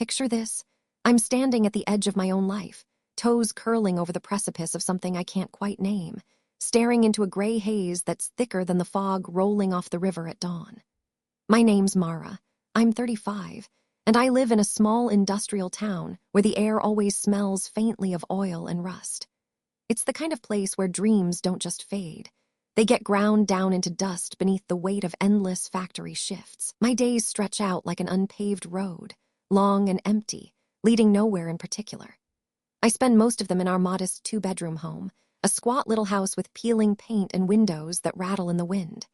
Picture this. I'm standing at the edge of my own life, toes curling over the precipice of something I can't quite name, staring into a gray haze that's thicker than the fog rolling off the river at dawn. My name's Mara. I'm 35, and I live in a small industrial town where the air always smells faintly of oil and rust. It's the kind of place where dreams don't just fade. They get ground down into dust beneath the weight of endless factory shifts. My days stretch out like an unpaved road, long and empty, leading nowhere in particular. I spend most of them in our modest two-bedroom home, a squat little house with peeling paint and windows that rattle in the wind.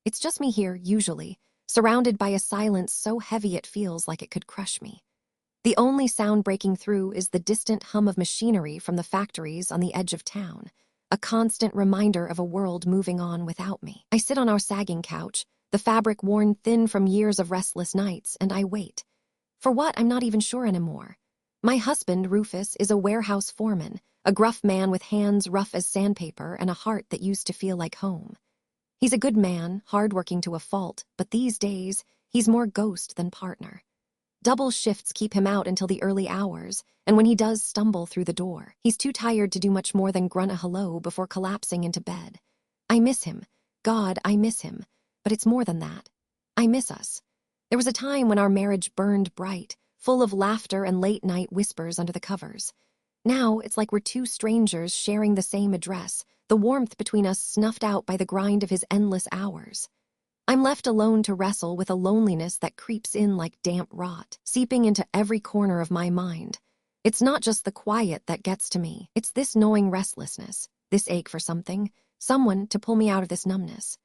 It's just me here, usually, surrounded by a silence so heavy it feels like it could crush me. The only sound breaking through is the distant hum of machinery from the factories on the edge of town, a constant reminder of a world moving on without me. I sit on our sagging couch, the fabric worn thin from years of restless nights, and I wait. For what, I'm not even sure anymore. My husband, Rufus, is a warehouse foreman, a gruff man with hands rough as sandpaper and a heart that used to feel like home. He's a good man, hardworking to a fault, but these days, he's more ghost than partner. Double shifts keep him out until the early hours, and when he does stumble through the door, he's too tired to do much more than grunt a hello before collapsing into bed. I miss him. God, I miss him. But it's more than that. I miss us. There was a time when our marriage burned bright, full of laughter and late-night whispers under the covers. Now, it's like we're two strangers sharing the same address, the warmth between us snuffed out by the grind of his endless hours. I'm left alone to wrestle with a loneliness that creeps in like damp rot, seeping into every corner of my mind. It's not just the quiet that gets to me. It's this gnawing restlessness, this ache for something, someone to pull me out of this numbness.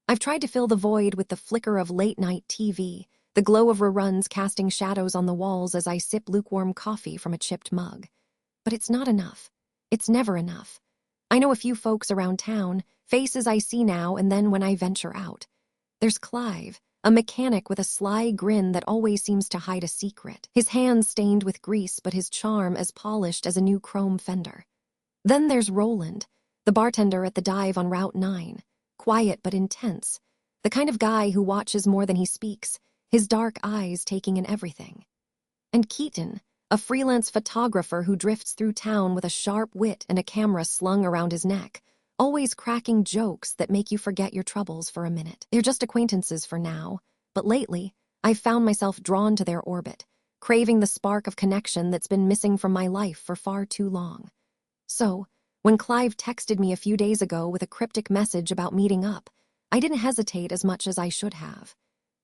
I've tried to fill the void with the flicker of late-night TV, the glow of reruns casting shadows on the walls as I sip lukewarm coffee from a chipped mug. But it's not enough. It's never enough. I know a few folks around town, faces I see now and then when I venture out. There's Clive, a mechanic with a sly grin that always seems to hide a secret, his hands stained with grease but his charm as polished as a new chrome fender. Then there's Roland, the bartender at the dive on Route 9, quiet but intense, the kind of guy who watches more than he speaks, his dark eyes taking in everything. And Keaton, a freelance photographer who drifts through town with a sharp wit and a camera slung around his neck, always cracking jokes that make you forget your troubles for a minute. They're just acquaintances for now, but lately, I've found myself drawn to their orbit, craving the spark of connection that's been missing from my life for far too long. So, when Clive texted me a few days ago with a cryptic message about meeting up, I didn't hesitate as much as I should have.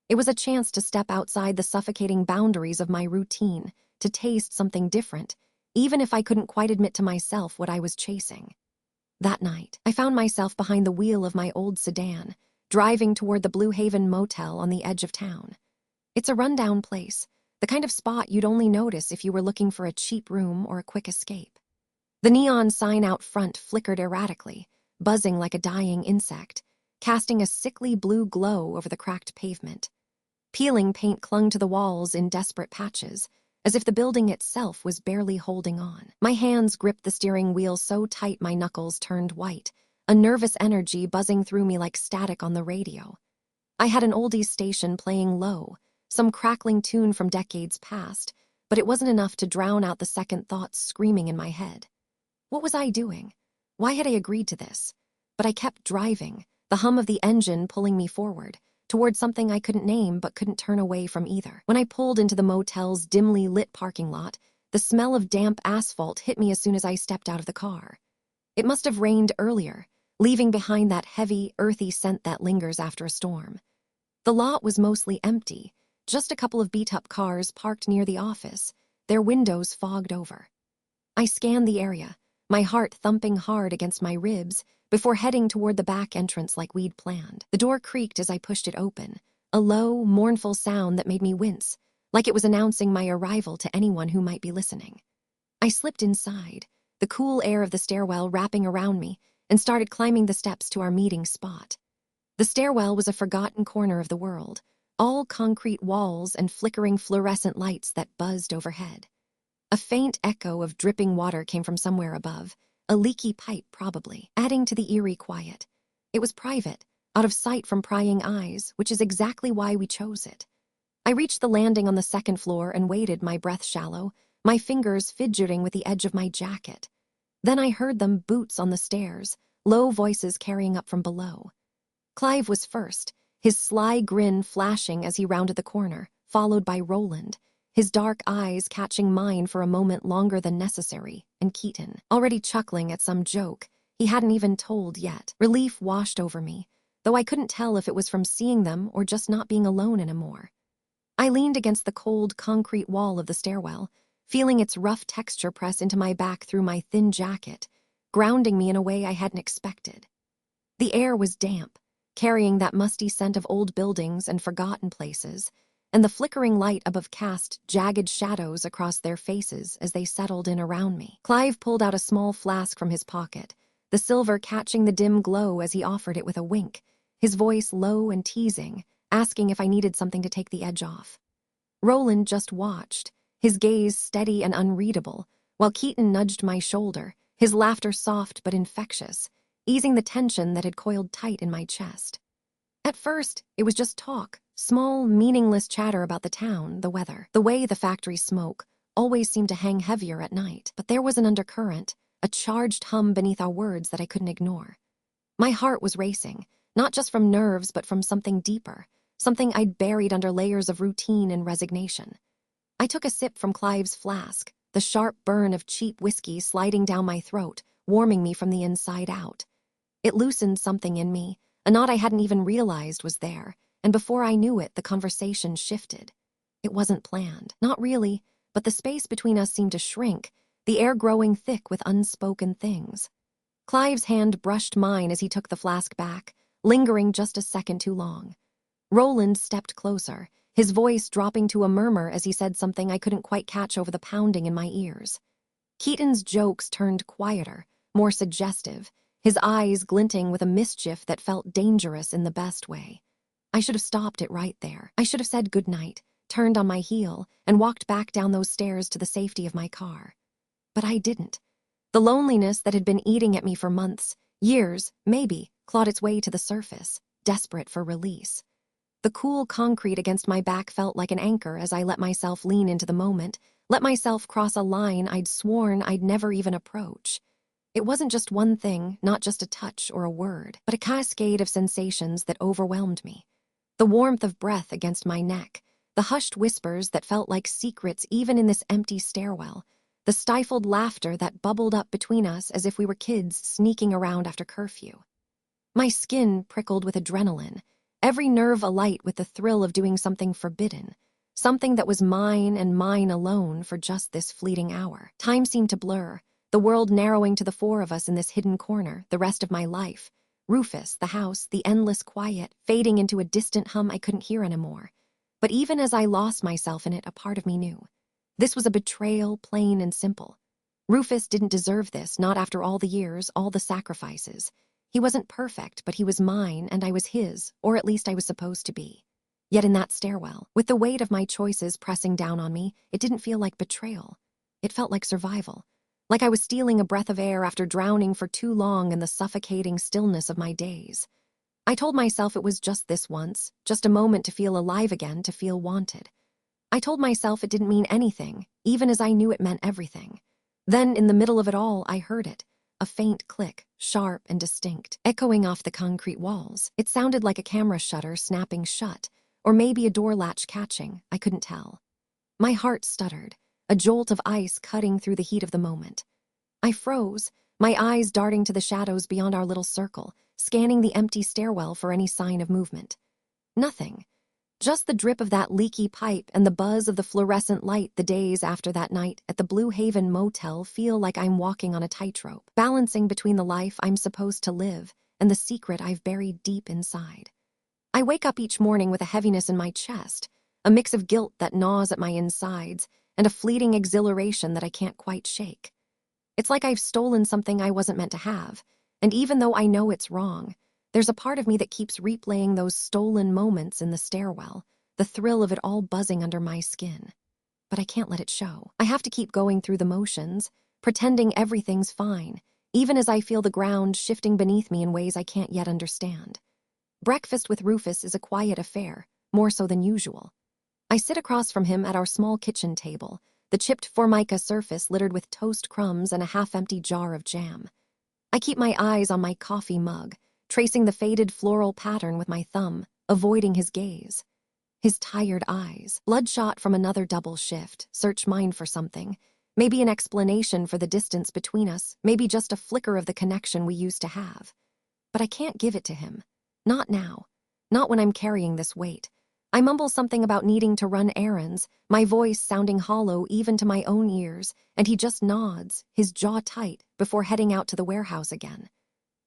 It was a chance to step outside the suffocating boundaries of my routine, to taste something different, even if I couldn't quite admit to myself what I was chasing. That night, I found myself behind the wheel of my old sedan, driving toward the Blue Haven Motel on the edge of town. It's a rundown place, the kind of spot you'd only notice if you were looking for a cheap room or a quick escape. The neon sign out front flickered erratically, buzzing like a dying insect, casting a sickly blue glow over the cracked pavement. Peeling paint clung to the walls in desperate patches, as if the building itself was barely holding on. My hands gripped the steering wheel so tight my knuckles turned white, a nervous energy buzzing through me like static on the radio. I had an oldies station playing low, some crackling tune from decades past, but it wasn't enough to drown out the second thoughts screaming in my head. What was I doing? Why had I agreed to this? But I kept driving, the hum of the engine pulling me forward, toward something I couldn't name but couldn't turn away from either. When I pulled into the motel's dimly lit parking lot, the smell of damp asphalt hit me as soon as I stepped out of the car. It must have rained earlier, leaving behind that heavy, earthy scent that lingers after a storm. The lot was mostly empty, just a couple of beat-up cars parked near the office, their windows fogged over. I scanned the area, my heart thumping hard against my ribs, before heading toward the back entrance like we'd planned. The door creaked as I pushed it open, a low, mournful sound that made me wince, like it was announcing my arrival to anyone who might be listening. I slipped inside, the cool air of the stairwell wrapping around me, and started climbing the steps to our meeting spot. The stairwell was a forgotten corner of the world, all concrete walls and flickering fluorescent lights that buzzed overhead. A faint echo of dripping water came from somewhere above, a leaky pipe probably, adding to the eerie quiet. It was private, out of sight from prying eyes, which is exactly why we chose it. I reached the landing on the second floor and waited, my breath shallow, my fingers fidgeting with the edge of my jacket. Then I heard them, boots on the stairs, low voices carrying up from below. Clive was first, his sly grin flashing as he rounded the corner, followed by Roland, his dark eyes catching mine for a moment longer than necessary, and Keaton, already chuckling at some joke he hadn't even told yet. Relief washed over me, though I couldn't tell if it was from seeing them or just not being alone anymore. I leaned against the cold concrete wall of the stairwell, feeling its rough texture press into my back through my thin jacket, grounding me in a way I hadn't expected. The air was damp, carrying that musty scent of old buildings and forgotten places, and the flickering light above cast jagged shadows across their faces as they settled in around me. Clive pulled out a small flask from his pocket, the silver catching the dim glow as he offered it with a wink, his voice low and teasing, asking if I needed something to take the edge off. Roland just watched, his gaze steady and unreadable, while Keaton nudged my shoulder, his laughter soft but infectious, easing the tension that had coiled tight in my chest. At first, it was just talk, small, meaningless chatter about the town, the weather, the way the factory smoke always seemed to hang heavier at night. But there was an undercurrent, a charged hum beneath our words that I couldn't ignore. My heart was racing, not just from nerves but from something deeper, something I'd buried under layers of routine and resignation. I took a sip from Clive's flask, the sharp burn of cheap whiskey sliding down my throat, warming me from the inside out. It loosened something in me, a knot I hadn't even realized was there, and before I knew it, the conversation shifted. It wasn't planned, not really, but the space between us seemed to shrink, the air growing thick with unspoken things. Clive's hand brushed mine as he took the flask back, lingering just a second too long. Roland stepped closer, his voice dropping to a murmur as he said something I couldn't quite catch over the pounding in my ears. Keaton's jokes turned quieter, more suggestive, his eyes glinting with a mischief that felt dangerous in the best way. I should have stopped it right there. I should have said goodnight, turned on my heel, and walked back down those stairs to the safety of my car. But I didn't. The loneliness that had been eating at me for months, years, maybe, clawed its way to the surface, desperate for release. The cool concrete against my back felt like an anchor as I let myself lean into the moment, let myself cross a line I'd sworn I'd never even approach. It wasn't just one thing, not just a touch or a word, but a cascade of sensations that overwhelmed me. The warmth of breath against my neck, the hushed whispers that felt like secrets even in this empty stairwell, the stifled laughter that bubbled up between us as if we were kids sneaking around after curfew. My skin prickled with adrenaline, every nerve alight with the thrill of doing something forbidden, something that was mine and mine alone for just this fleeting hour. Time seemed to blur, the world narrowing to the four of us in this hidden corner, the rest of my life. Rufus, the house, the endless quiet, fading into a distant hum I couldn't hear anymore. But even as I lost myself in it, a part of me knew. This was a betrayal, plain and simple. Rufus didn't deserve this, not after all the years, all the sacrifices. He wasn't perfect, but he was mine, and I was his, or at least I was supposed to be. Yet in that stairwell, with the weight of my choices pressing down on me, it didn't feel like betrayal. It felt like survival. Like I was stealing a breath of air after drowning for too long in the suffocating stillness of my days. I told myself it was just this once, just a moment to feel alive again, to feel wanted. I told myself it didn't mean anything, even as I knew it meant everything. Then, in the middle of it all, I heard it. A faint click, sharp and distinct, echoing off the concrete walls. It sounded like a camera shutter snapping shut, or maybe a door latch catching, I couldn't tell. My heart stuttered, a jolt of ice cutting through the heat of the moment. I froze, my eyes darting to the shadows beyond our little circle, scanning the empty stairwell for any sign of movement. Nothing. Just the drip of that leaky pipe and the buzz of the fluorescent light. The days after that night at the Blue Haven Motel feel like I'm walking on a tightrope, balancing between the life I'm supposed to live and the secret I've buried deep inside. I wake up each morning with a heaviness in my chest, a mix of guilt that gnaws at my insides, and a fleeting exhilaration that I can't quite shake. It's like I've stolen something I wasn't meant to have, and even though I know it's wrong, there's a part of me that keeps replaying those stolen moments in the stairwell, the thrill of it all buzzing under my skin. But I can't let it show. I have to keep going through the motions, pretending everything's fine, even as I feel the ground shifting beneath me in ways I can't yet understand. Breakfast with Rufus is a quiet affair, more so than usual. I sit across from him at our small kitchen table, the chipped formica surface littered with toast crumbs and a half-empty jar of jam. I keep my eyes on my coffee mug, tracing the faded floral pattern with my thumb, avoiding his gaze. His tired eyes, bloodshot from another double shift, search mine for something. Maybe an explanation for the distance between us, maybe just a flicker of the connection we used to have. But I can't give it to him. Not now. Not when I'm carrying this weight. I mumble something about needing to run errands, my voice sounding hollow even to my own ears, and he just nods, his jaw tight, before heading out to the warehouse again.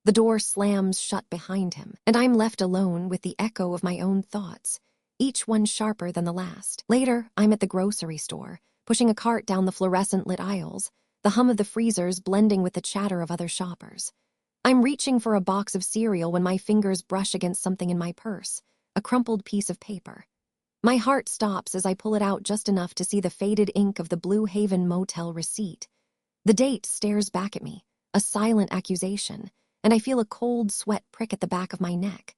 The door slams shut behind him, and I'm left alone with the echo of my own thoughts, each one sharper than the last. Later, I'm at the grocery store, pushing a cart down the fluorescent-lit aisles, the hum of the freezers blending with the chatter of other shoppers. I'm reaching for a box of cereal when my fingers brush against something in my purse, a crumpled piece of paper. My heart stops as I pull it out just enough to see the faded ink of the Blue Haven Motel receipt. The date stares back at me, a silent accusation, and I feel a cold sweat prick at the back of my neck.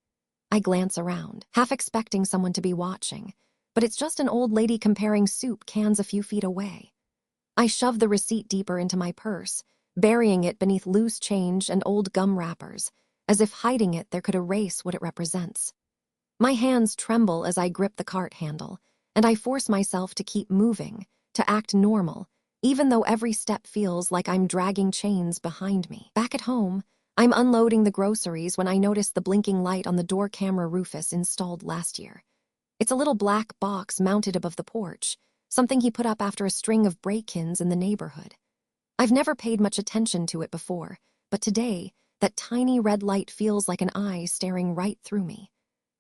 I glance around, half expecting someone to be watching, but it's just an old lady comparing soup cans a few feet away. I shove the receipt deeper into my purse, burying it beneath loose change and old gum wrappers, as if hiding it there could erase what it represents. My hands tremble as I grip the cart handle, and I force myself to keep moving, to act normal, even though every step feels like I'm dragging chains behind me. Back at home, I'm unloading the groceries when I notice the blinking light on the door camera Rufus installed last year. It's a little black box mounted above the porch, something he put up after a string of break-ins in the neighborhood. I've never paid much attention to it before, but today, that tiny red light feels like an eye staring right through me.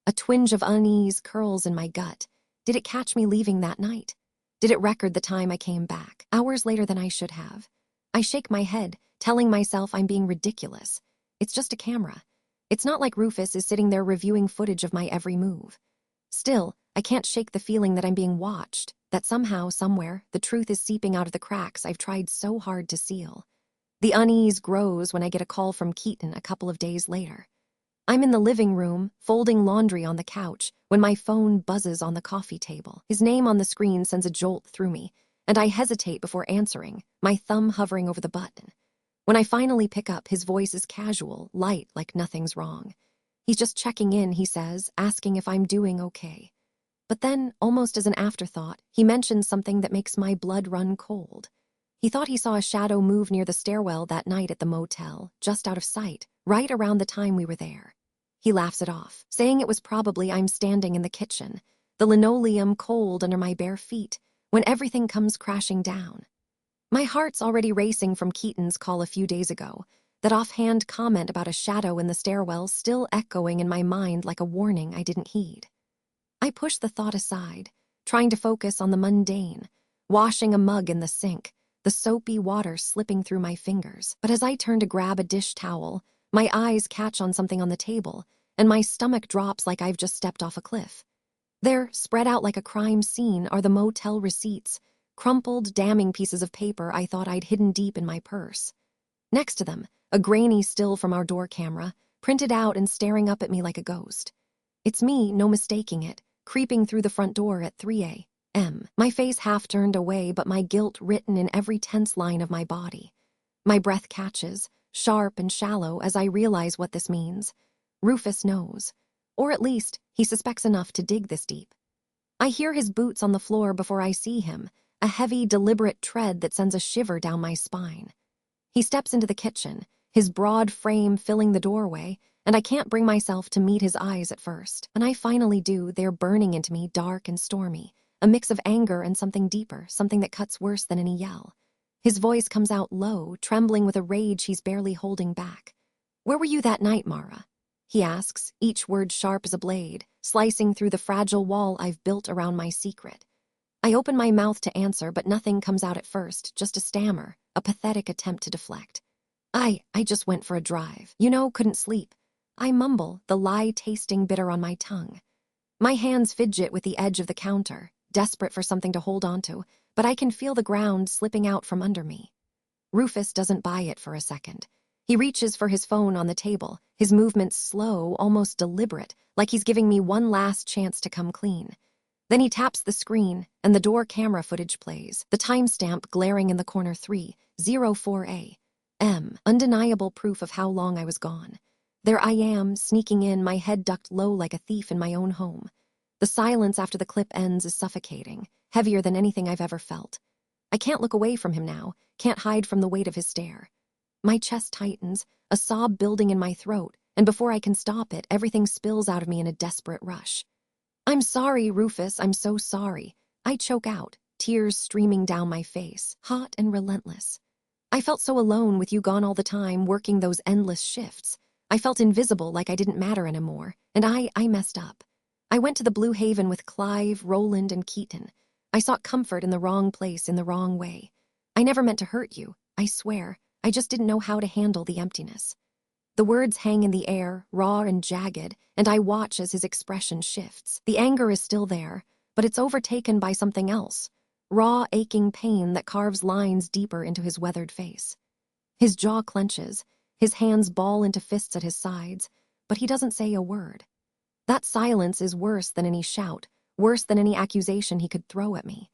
A twinge of unease curls in my gut. Did it catch me leaving that night? Did it record the time I came back, hours later than I should have? I shake my head, telling myself I'm being ridiculous. It's just a camera. It's not like Rufus is sitting there reviewing footage of my every move. Still, I can't shake the feeling that I'm being watched, that somehow, somewhere, the truth is seeping out of the cracks I've tried so hard to seal. The unease grows when I get a call from Keaton a couple of days later. I'm in the living room, folding laundry on the couch, when my phone buzzes on the coffee table. His name on the screen sends a jolt through me, and I hesitate before answering, my thumb hovering over the button. When I finally pick up, his voice is casual, light, like nothing's wrong. He's just checking in, he says, asking if I'm doing okay. But then, almost as an afterthought, he mentions something that makes my blood run cold. He thought he saw a shadow move near the stairwell that night at the motel, just out of sight, right around the time we were there. He laughs it off, saying it was probably I'm standing in the kitchen, the linoleum cold under my bare feet, when everything comes crashing down. My heart's already racing from Keaton's call a few days ago, that offhand comment about a shadow in the stairwell still echoing in my mind like a warning I didn't heed. I push the thought aside, trying to focus on the mundane, washing a mug in the sink, the soapy water slipping through my fingers. But as I turn to grab a dish towel, my eyes catch on something on the table, and my stomach drops like I've just stepped off a cliff. There, spread out like a crime scene, are the motel receipts, crumpled, damning pieces of paper I thought I'd hidden deep in my purse. Next to them, a grainy still from our door camera, printed out and staring up at me like a ghost. It's me, no mistaking it, creeping through the front door at 3 a.m. My face half turned away, but my guilt written in every tense line of my body. My breath catches, sharp and shallow, as I realize what this means. Rufus knows. Or at least, he suspects enough to dig this deep. I hear his boots on the floor before I see him, a heavy, deliberate tread that sends a shiver down my spine. He steps into the kitchen, his broad frame filling the doorway, and I can't bring myself to meet his eyes at first. When I finally do, they're burning into me, dark and stormy, a mix of anger and something deeper, something that cuts worse than any yell. His voice comes out low, trembling with a rage he's barely holding back. "Where were you that night, Mara?" he asks, each word sharp as a blade, slicing through the fragile wall I've built around my secret. I open my mouth to answer, but nothing comes out at first, just a stammer, a pathetic attempt to deflect. I just went for a drive. Couldn't sleep. I mumble, the lie tasting bitter on my tongue. My hands fidget with the edge of the counter, desperate for something to hold onto, but I can feel the ground slipping out from under me. Rufus doesn't buy it for a second. He reaches for his phone on the table, his movements slow, almost deliberate, like he's giving me one last chance to come clean. Then he taps the screen, and the door camera footage plays, the timestamp glaring in the corner 3:04 a.m. Undeniable proof of how long I was gone. There I am, sneaking in, my head ducked low like a thief in my own home. The silence after the clip ends is suffocating, heavier than anything I've ever felt. I can't look away from him now, can't hide from the weight of his stare. My chest tightens, a sob building in my throat, and before I can stop it, everything spills out of me in a desperate rush. "I'm sorry, Rufus, I'm so sorry." I choke out, tears streaming down my face, hot and relentless. "I felt so alone with you gone all the time, working those endless shifts. I felt invisible, like I didn't matter anymore, and I messed up. I went to the Blue Haven with Clive, Roland, and Keaton. I sought comfort in the wrong place in the wrong way. I never meant to hurt you, I swear. I just didn't know how to handle the emptiness." The words hang in the air, raw and jagged, and I watch as his expression shifts. The anger is still there, but it's overtaken by something else. Raw, aching pain that carves lines deeper into his weathered face. His jaw clenches, his hands ball into fists at his sides, but he doesn't say a word. That silence is worse than any shout, worse than any accusation he could throw at me.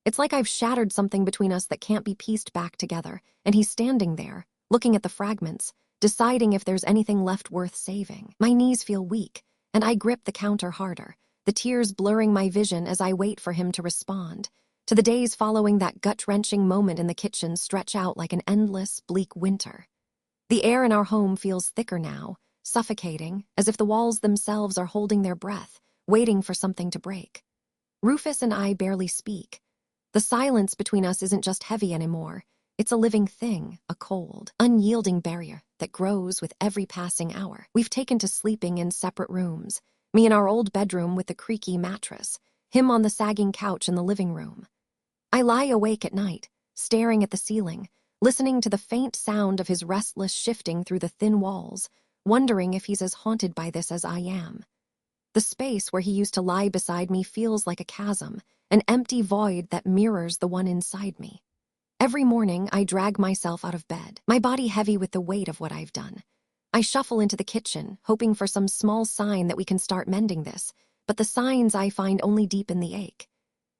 It's like I've shattered something between us that can't be pieced back together, and he's standing there, looking at the fragments, deciding if there's anything left worth saving. My knees feel weak, and I grip the counter harder, the tears blurring my vision as I wait for him to respond. To the days following that gut-wrenching moment in the kitchen stretch out like an endless, bleak winter. The air in our home feels thicker now, suffocating, as if the walls themselves are holding their breath, waiting for something to break. Rufus and I barely speak. The silence between us isn't just heavy anymore. It's a living thing, a cold, unyielding barrier that grows with every passing hour. We've taken to sleeping in separate rooms, me in our old bedroom with the creaky mattress, him on the sagging couch in the living room. I lie awake at night, staring at the ceiling, listening to the faint sound of his restless shifting through the thin walls, wondering if he's as haunted by this as I am. The space where he used to lie beside me feels like a chasm, an empty void that mirrors the one inside me. Every morning, I drag myself out of bed, my body heavy with the weight of what I've done. I shuffle into the kitchen, hoping for some small sign that we can start mending this, but the signs I find only deepen the ache.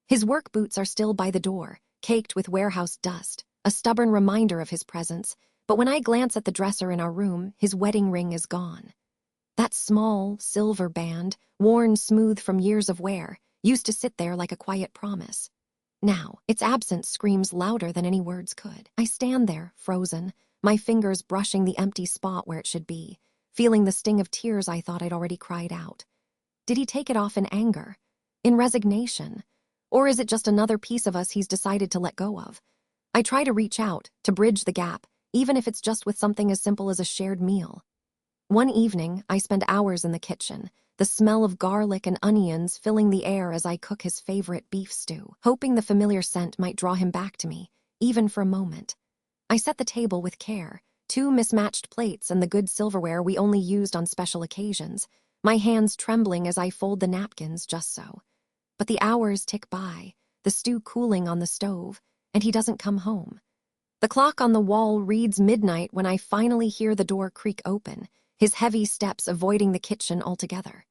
His work boots are still by the door, caked with warehouse dust, a stubborn reminder of his presence, but when I glance at the dresser in our room, his wedding ring is gone. That small, silver band, worn smooth from years of wear, used to sit there like a quiet promise. Now, its absence screams louder than any words could. I stand there, frozen, my fingers brushing the empty spot where it should be, feeling the sting of tears I thought I'd already cried out. Did he take it off in anger? In resignation? Or is it just another piece of us he's decided to let go of? I try to reach out, to bridge the gap, even if it's just with something as simple as a shared meal. One evening, I spend hours in the kitchen, the smell of garlic and onions filling the air as I cook his favorite beef stew, hoping the familiar scent might draw him back to me, even for a moment. I set the table with care, 2 mismatched plates and the good silverware we only used on special occasions, my hands trembling as I fold the napkins just so. But the hours tick by, the stew cooling on the stove, and he doesn't come home. The clock on the wall reads midnight when I finally hear the door creak open, his heavy steps avoiding the kitchen altogether.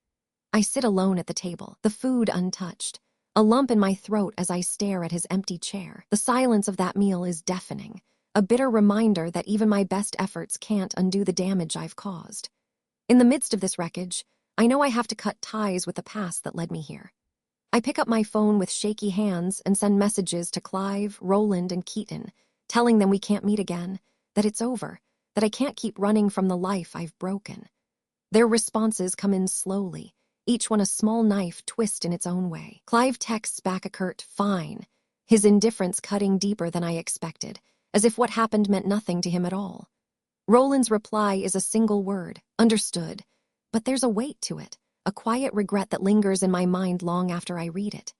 I sit alone at the table, the food untouched, a lump in my throat as I stare at his empty chair. The silence of that meal is deafening, a bitter reminder that even my best efforts can't undo the damage I've caused. In the midst of this wreckage, I know I have to cut ties with the past that led me here. I pick up my phone with shaky hands and send messages to Clive, Roland, and Keaton, telling them we can't meet again, that it's over, that I can't keep running from the life I've broken. Their responses come in slowly, each one a small knife twist in its own way. Clive texts back a curt, "Fine," his indifference cutting deeper than I expected, as if what happened meant nothing to him at all. Roland's reply is a single word, "Understood," but there's a weight to it, a quiet regret that lingers in my mind long after I read it.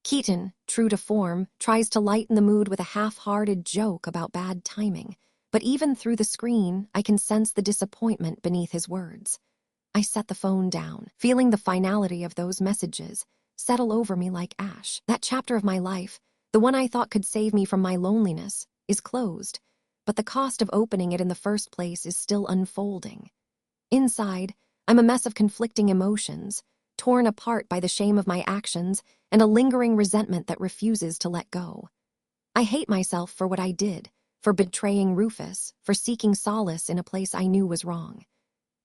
Keaton, true to form, tries to lighten the mood with a half-hearted joke about bad timing, but even through the screen, I can sense the disappointment beneath his words. I set the phone down, feeling the finality of those messages settle over me like ash. That chapter of my life, the one I thought could save me from my loneliness, is closed, but the cost of opening it in the first place is still unfolding. Inside, I'm a mess of conflicting emotions, torn apart by the shame of my actions and a lingering resentment that refuses to let go. I hate myself for what I did, for betraying Rufus, for seeking solace in a place I knew was wrong.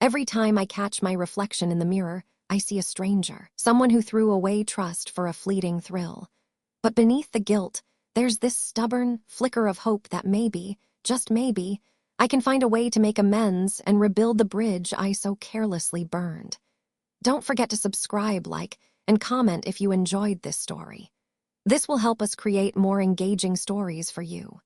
Every time I catch my reflection in the mirror, I see a stranger, someone who threw away trust for a fleeting thrill. But beneath the guilt, there's this stubborn flicker of hope that maybe, just maybe, I can find a way to make amends and rebuild the bridge I so carelessly burned. Don't forget to subscribe, like, and comment if you enjoyed this story. This will help us create more engaging stories for you.